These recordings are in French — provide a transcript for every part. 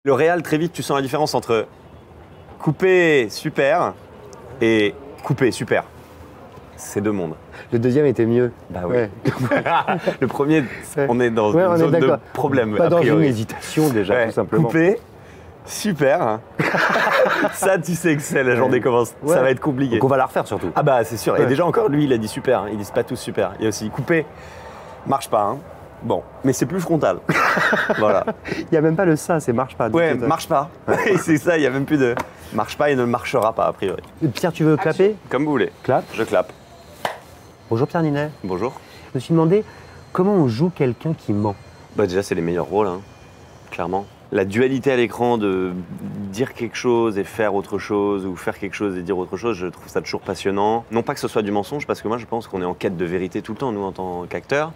Le réal, très vite, tu sens la différence entre couper super et couper super. C'est deux mondes. Le deuxième était mieux. Bah oui. Ouais. Le premier, on est dans Ouais, une on est zone de d'accord. problème, Pas a dans une priori. hésitation déjà, Ouais, tout simplement. couper, super. Hein. Ça, tu sais que c'est la journée commence. Ouais. Ça va être compliqué. Donc on va la refaire surtout. Ah bah c'est sûr. Et Ouais. déjà encore, lui, il a dit super. Hein. Ils disent pas tous super. Il y a aussi couper, marche pas. Hein. Bon, mais c'est plus frontal. Voilà. Il n'y a même pas le ça, c'est marche pas. Ouais, marche pas. Et c'est ça, il n'y a même plus de marche pas et ne marchera pas, a priori. Pierre, tu veux clapper? Comme vous voulez. Clap. Je clappe. Bonjour Pierre Ninet. Bonjour. Je me suis demandé comment on joue quelqu'un qui ment. Bah déjà, c'est les meilleurs rôles, hein, clairement. La dualité à l'écran de dire quelque chose et faire autre chose, ou faire quelque chose et dire autre chose, je trouve ça toujours passionnant. Non pas que ce soit du mensonge, parce que moi je pense qu'on est en quête de vérité tout le temps, nous en tant qu'acteurs.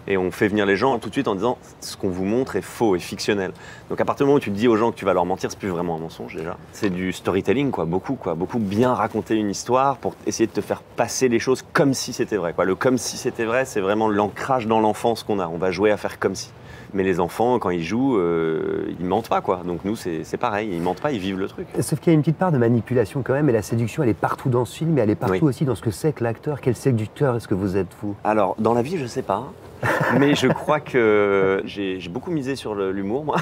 Et on fait venir les gens tout de suite en disant ce qu'on vous montre est faux et fictionnel. Donc à partir du moment où tu te dis aux gens que tu vas leur mentir, c'est plus vraiment un mensonge déjà. C'est du storytelling, beaucoup. Beaucoup bien raconter une histoire pour essayer de te faire passer les choses comme si c'était vrai. Le comme si c'était vrai, c'est vraiment l'ancrage dans l'enfance qu'on a. On va jouer à faire comme si. Mais les enfants, quand ils jouent, ils mentent pas, quoi. Donc nous, c'est pareil, ils mentent pas, ils vivent le truc. Sauf qu'il y a une petite part de manipulation quand même, et la séduction, elle est partout dans ce film, et elle est partout aussi dans ce que c'est que l'acteur. Quel séducteur est-ce que vous êtes, vous? Alors, dans la vie, je sais pas. Mais je crois que j'ai beaucoup misé sur l'humour, moi.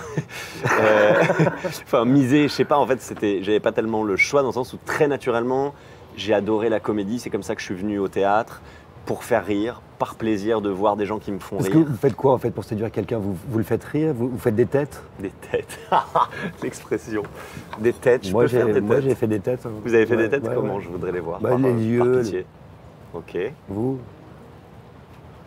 Enfin, misé, je sais pas, en fait, j'avais pas tellement le choix dans le sens où très naturellement, j'ai adoré la comédie. C'est comme ça que je suis venu au théâtre, pour faire rire, par plaisir de voir des gens qui me font Parce rire. que vous faites quoi en fait pour séduire quelqu'un? Vous le faites rire? Vous faites des têtes? Des têtes. L'expression. Des têtes, je Moi peux faire des j'ai têtes. fait des têtes. Hein. Vous avez fait Ouais, des têtes? ouais, Comment? ouais. Je voudrais les voir. Bah, par, les par yeux. pitié. Ok. Vous?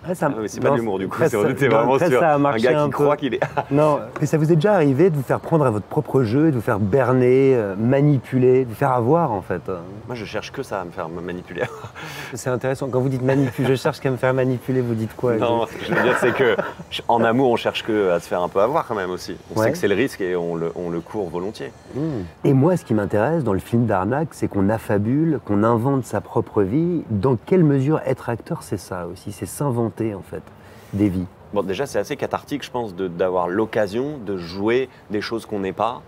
Ah, ça, Ah, mais c'est pas de l'humour du coup, presque on était ça- vraiment presque sur ça a un marché gars qui peu. croit qu'il est... Non, mais ça vous est déjà arrivé de vous faire prendre à votre propre jeu, de vous faire berner, manipuler, de vous faire avoir en fait? Moi je cherche que ça à me faire manipuler. C'est intéressant, quand vous dites manipuler, je cherche qu'à me faire manipuler, vous dites quoi? Non, ce que je veux dire c'est que en amour on cherche que à se faire un peu avoir quand même aussi. On Ouais. sait que c'est le risque et on le court volontiers. Et moi, ce qui m'intéresse dans le film d'arnaque, c'est qu'on affabule, qu'on invente sa propre vie. Dans quelle mesure être acteur, c'est ça aussi, c'est s'inventer en fait des vies. Bon déjà c'est assez cathartique je pense d'avoir l'occasion de jouer des choses qu'on n'est pas,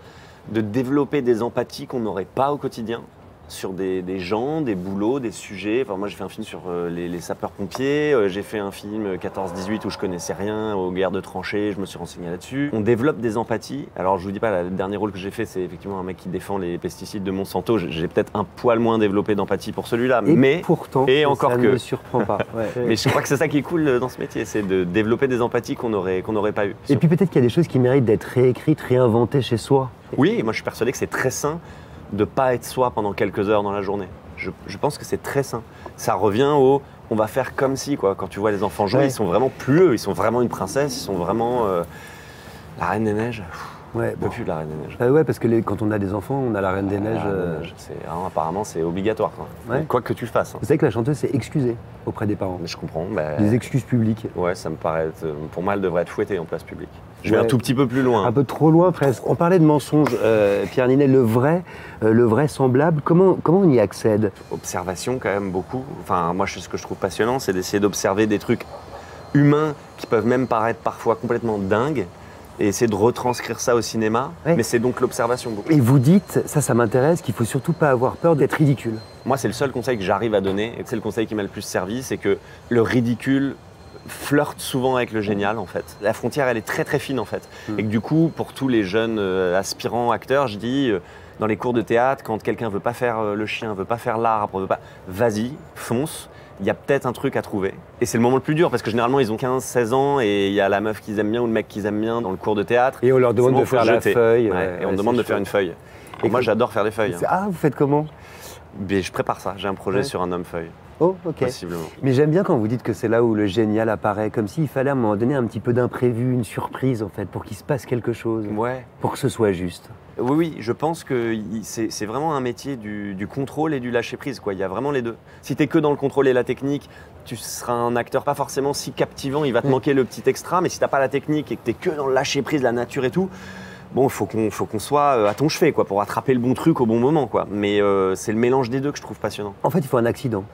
de développer des empathies qu'on n'aurait pas au quotidien sur des gens, des boulots, des sujets. Enfin, moi j'ai fait un film sur les sapeurs-pompiers, j'ai fait un film 14-18 où je connaissais rien, aux guerres de tranchées, je me suis renseigné là-dessus. On développe des empathies. Alors je vous dis pas, le dernier rôle que j'ai fait c'est effectivement un mec qui défend les pesticides de Monsanto. J'ai peut-être un poil moins développé d'empathie pour celui-là, Et mais pourtant, et encore ça que. ne me surprend pas. Ouais. Mais je crois que c'est ça qui est cool dans ce métier, c'est de développer des empathies qu'on n'aurait pas eues. Et puis peut-être qu'il y a des choses qui méritent d'être réécrites, réinventées chez soi. Oui, moi je suis persuadé que c'est très sain de ne pas être soi pendant quelques heures dans la journée. Je pense que c'est très sain. Ça revient au on va faire comme si, quoi. Quand tu vois les enfants jouer, Ouais. ils sont vraiment plus eux, ils sont vraiment une princesse, ils sont vraiment la Reine des Neiges. Ouais, On peut plus de la Reine des Neiges. Ouais, parce que quand on a des enfants, on a la Reine des Neiges. La Reine des Neiges, apparemment c'est obligatoire. Quoi. Ouais. Quoi que tu fasses. Hein. Vous savez que la chanteuse s'est excusée auprès des parents. Mais je comprends. Bah, Des excuses publiques. ouais, ça me paraît. Pour moi, elle devrait être fouettée en place publique. Je vais Ouais. un tout petit peu plus loin. Un peu trop loin presque. On parlait de mensonges, Pierre Ninet, le vrai semblable. Comment on y accède? Observation quand même beaucoup. Enfin, moi, ce que je trouve passionnant, c'est d'essayer d'observer des trucs humains qui peuvent même paraître parfois complètement dingues et essayer de retranscrire ça au cinéma. Ouais. Mais c'est donc l'observation beaucoup. Et vous dites, ça m'intéresse, qu'il faut surtout pas avoir peur d'être ridicule. Moi, c'est le seul conseil que j'arrive à donner et c'est le conseil qui m'a le plus servi, c'est que le ridicule flirte souvent avec le génial en fait. La frontière elle est très très fine en fait. Et que du coup pour tous les jeunes aspirants acteurs, je dis dans les cours de théâtre, quand quelqu'un veut pas faire le chien, veut pas faire l'arbre, veut pas, vas-y, fonce. Il y a peut-être un truc à trouver. Et c'est le moment le plus dur parce que généralement ils ont 15-16 ans et il y a la meuf qu'ils aiment bien ou le mec qu'ils aiment bien dans le cours de théâtre. Et on leur demande C'est de bon, faut faire la jeter. feuille. Ouais, et on ouais, demande de c'est faire une feuille. Et moi j'adore faire des feuilles. Ah, vous faites comment? Mais je prépare ça, j'ai un projet Ouais. sur un homme-feuille, Oh, ok. possiblement. Mais j'aime bien quand vous dites que c'est là où le génial apparaît, comme s'il fallait à un moment donné un petit peu d'imprévu, une surprise en fait, pour qu'il se passe quelque chose, Ouais. pour que ce soit juste. Oui, je pense que c'est vraiment un métier du contrôle et du lâcher-prise, quoi. Il y a vraiment les deux. Si t'es que dans le contrôle et la technique, tu seras un acteur pas forcément si captivant, il va te manquer le petit extra, mais si t'as pas la technique et que t'es que dans le lâcher-prise, la nature et tout, bon, il faut qu'on soit à ton chevet, quoi, pour attraper le bon truc au bon moment, quoi. Mais c'est le mélange des deux que je trouve passionnant. En fait, il faut un accident.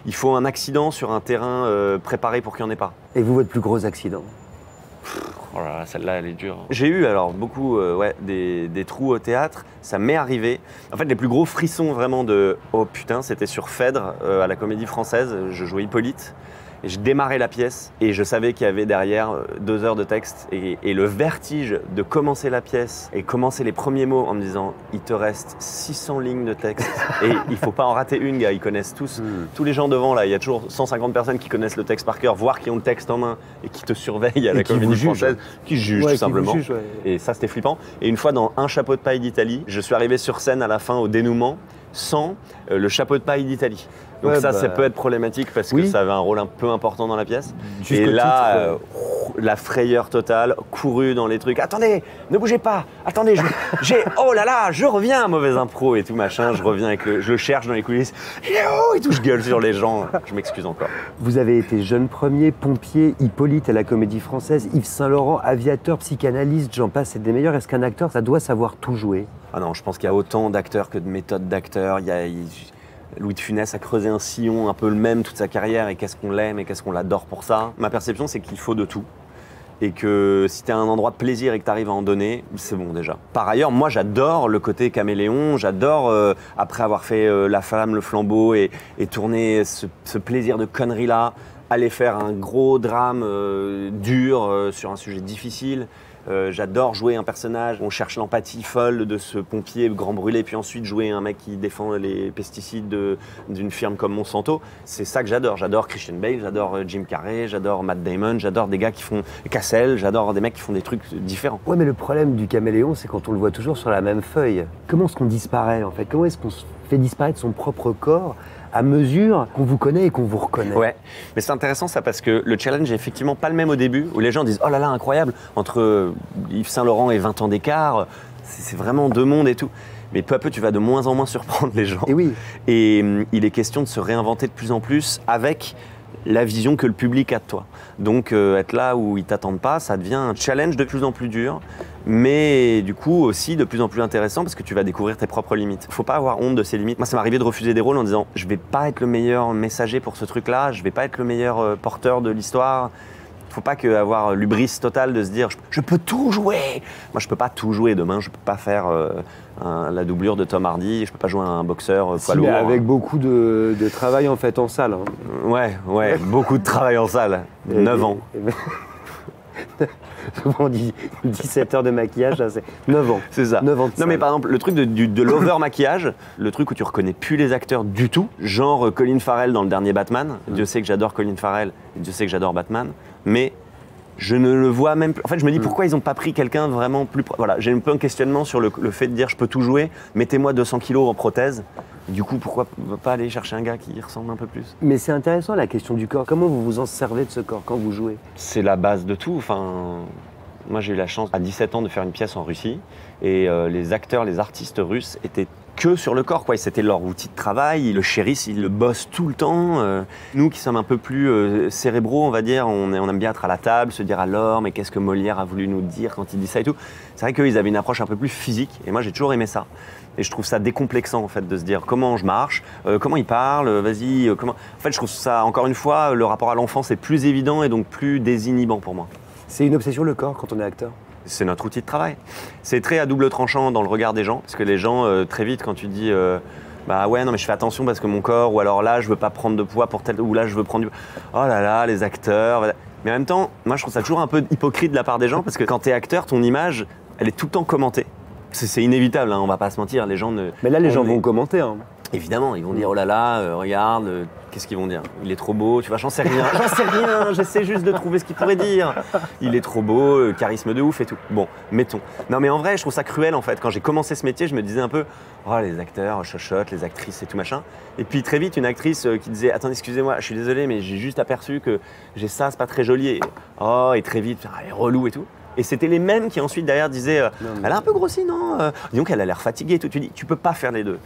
Il faut un accident sur un terrain préparé pour qu'il n'y en ait pas. Et vous, votre plus gros accident? Oh là là, celle-là, elle est dure. J'ai eu alors beaucoup des trous au théâtre, ça m'est arrivé. En fait, les plus gros frissons vraiment de « oh putain », c'était sur Phèdre, à la Comédie Française. Je jouais Hippolyte. Et je démarrais la pièce et je savais qu'il y avait derrière 2 heures de texte et le vertige de commencer la pièce et commencer les premiers mots en me disant il te reste 600 lignes de texte et il faut pas en rater une, gars, ils connaissent tous. Tous les gens devant là, il y a toujours 150 personnes qui connaissent le texte par cœur, voire qui ont le texte en main et qui te surveillent à la Comédie Française, qui jugent tout simplement. Et ça c'était flippant. Et une fois dans Un chapeau de paille d'Italie, je suis arrivé sur scène à la fin au dénouement sans le chapeau de paille d'Italie. Donc ça peut être problématique parce que ça avait un rôle un peu important dans la pièce. Et là, la frayeur totale, couru dans les trucs. Attendez, ne bougez pas. Attendez, oh là là, je reviens, mauvaise impro et tout machin. Je reviens je le cherche dans les coulisses. Il est où et tout, je gueule sur les gens. Je m'excuse encore. Vous avez été jeune premier, pompier, Hippolyte à la Comédie Française, Yves Saint-Laurent, aviateur, psychanalyste, j'en passe et des meilleurs. Est-ce qu'un acteur, ça doit savoir tout jouer? Ah non, je pense qu'il y a autant d'acteurs que de méthodes d'acteurs. Louis de Funès a creusé un sillon un peu le même toute sa carrière et qu'est-ce qu'on l'aime et qu'est-ce qu'on l'adore pour ça. Ma perception, c'est qu'il faut de tout. Et que si tu as un endroit de plaisir et que tu arrives à en donner, c'est bon déjà. Par ailleurs, moi j'adore le côté caméléon, j'adore, après avoir fait La Flamme, Le Flambeau et tourner ce plaisir de conneries-là, aller faire un gros drame dur sur un sujet difficile. J'adore jouer un personnage, on cherche l'empathie folle de ce pompier grand brûlé, puis ensuite jouer un mec qui défend les pesticides d'une firme comme Monsanto. C'est ça que j'adore. J'adore Christian Bale, j'adore Jim Carrey, j'adore Matt Damon, j'adore des gars qui font Cassel, j'adore des mecs qui font des trucs différents. Ouais, mais le problème du caméléon, c'est quand on le voit toujours sur la même feuille. Comment est-ce qu'on disparaît en fait? Comment est-ce qu'on fait disparaître son propre corps à mesure qu'on vous connaît et qu'on vous reconnaît? Ouais, mais c'est intéressant ça parce que le challenge est effectivement pas le même au début, où les gens disent « oh là là, incroyable, entre Yves Saint-Laurent et 20 ans d'écart, c'est vraiment 2 mondes et tout ». Mais peu à peu, tu vas de moins en moins surprendre les gens. Et oui. Et il est question de se réinventer de plus en plus avec la vision que le public a de toi. Donc être là où ils t'attendent pas, ça devient un challenge de plus en plus dur, mais du coup aussi de plus en plus intéressant parce que tu vas découvrir tes propres limites. Faut pas avoir honte de ses limites. Moi, ça m'est arrivé de refuser des rôles en disant je vais pas être le meilleur messager pour ce truc-là, je vais pas être le meilleur porteur de l'histoire. Faut pas avoir l'hubris totale de se dire je peux tout jouer. Moi, je peux pas tout jouer demain, je peux pas faire la doublure de Tom Hardy, je peux pas jouer un boxeur poids lourd. Mais avec beaucoup de travail en fait en salle. Hein. Ouais, beaucoup de travail en salle. 9 ans. Souvent on dit 17 heures de maquillage, là, c'est 9 ans. C'est ça. 9 ans de non salle. mais par exemple, le truc de l'over-maquillage, le truc où tu reconnais plus les acteurs du tout, genre Colin Farrell dans le dernier Batman. Dieu sait que j'adore Colin Farrell, et Dieu sait que j'adore Batman, mais je ne le vois même plus. En fait, je me dis pourquoi ils n'ont pas pris quelqu'un de vraiment plus... Voilà, j'ai un peu un questionnement sur le fait de dire je peux tout jouer, mettez-moi 200 kilos en prothèse. Du coup, pourquoi pas aller chercher un gars qui y ressemble un peu plus? Mais c'est intéressant la question du corps. Comment vous vous en servez de ce corps quand vous jouez? C'est la base de tout. Enfin, moi, j'ai eu la chance à 17 ans de faire une pièce en Russie et les acteurs, les artistes russes étaient que sur le corps, quoi. C'était leur outil de travail, ils le chérissent, ils le bossent tout le temps. Nous qui sommes un peu plus cérébraux, on va dire, on aime bien être à la table, se dire alors, mais qu'est-ce que Molière a voulu nous dire quand il dit ça et tout. C'est vrai qu'eux, ils avaient une approche un peu plus physique, et moi j'ai toujours aimé ça. Et je trouve ça décomplexant en fait de se dire comment je marche, comment il parle, vas-y, comment. En fait, je trouve ça, encore une fois, le rapport à l'enfance est plus évident et donc plus désinhibant pour moi. C'est une obsession le corps quand on est acteur? C'est notre outil de travail. C'est très à double tranchant dans le regard des gens, parce que les gens, très vite, quand tu dis bah ouais, non, mais je fais attention parce que mon corps, ou alors là, je veux pas prendre de poids pour tel, ou là, je veux prendre du. Oh là là, les acteurs. Mais en même temps, moi, je trouve ça toujours un peu hypocrite de la part des gens, parce que quand t'es acteur, ton image, elle est tout le temps commentée. C'est inévitable, hein, on va pas se mentir, les gens ne. Mais là, les gens vont commenter. Hein. Évidemment, ils vont dire oh là là, regarde, qu'est-ce qu'ils vont dire? Il est trop beau, tu vois, j'en sais rien. J'en sais rien, j'essaie juste de trouver ce qu'ils pourraient dire. Il est trop beau, charisme de ouf et tout. Bon, mettons. Non mais en vrai, je trouve ça cruel en fait. Quand j'ai commencé ce métier, je me disais un peu oh les acteurs, chochottes, les actrices et tout machin. Et puis très vite, une actrice qui disait attendez, excusez-moi, je suis désolé, mais j'ai juste aperçu que j'ai ça, c'est pas très joli. Et très vite, elle est relou et tout. Et c'était les mêmes qui ensuite derrière disaient elle a un peu grossi, non? Disons qu'elle a l'air fatiguée et tout. Tu dis tu peux pas faire les deux.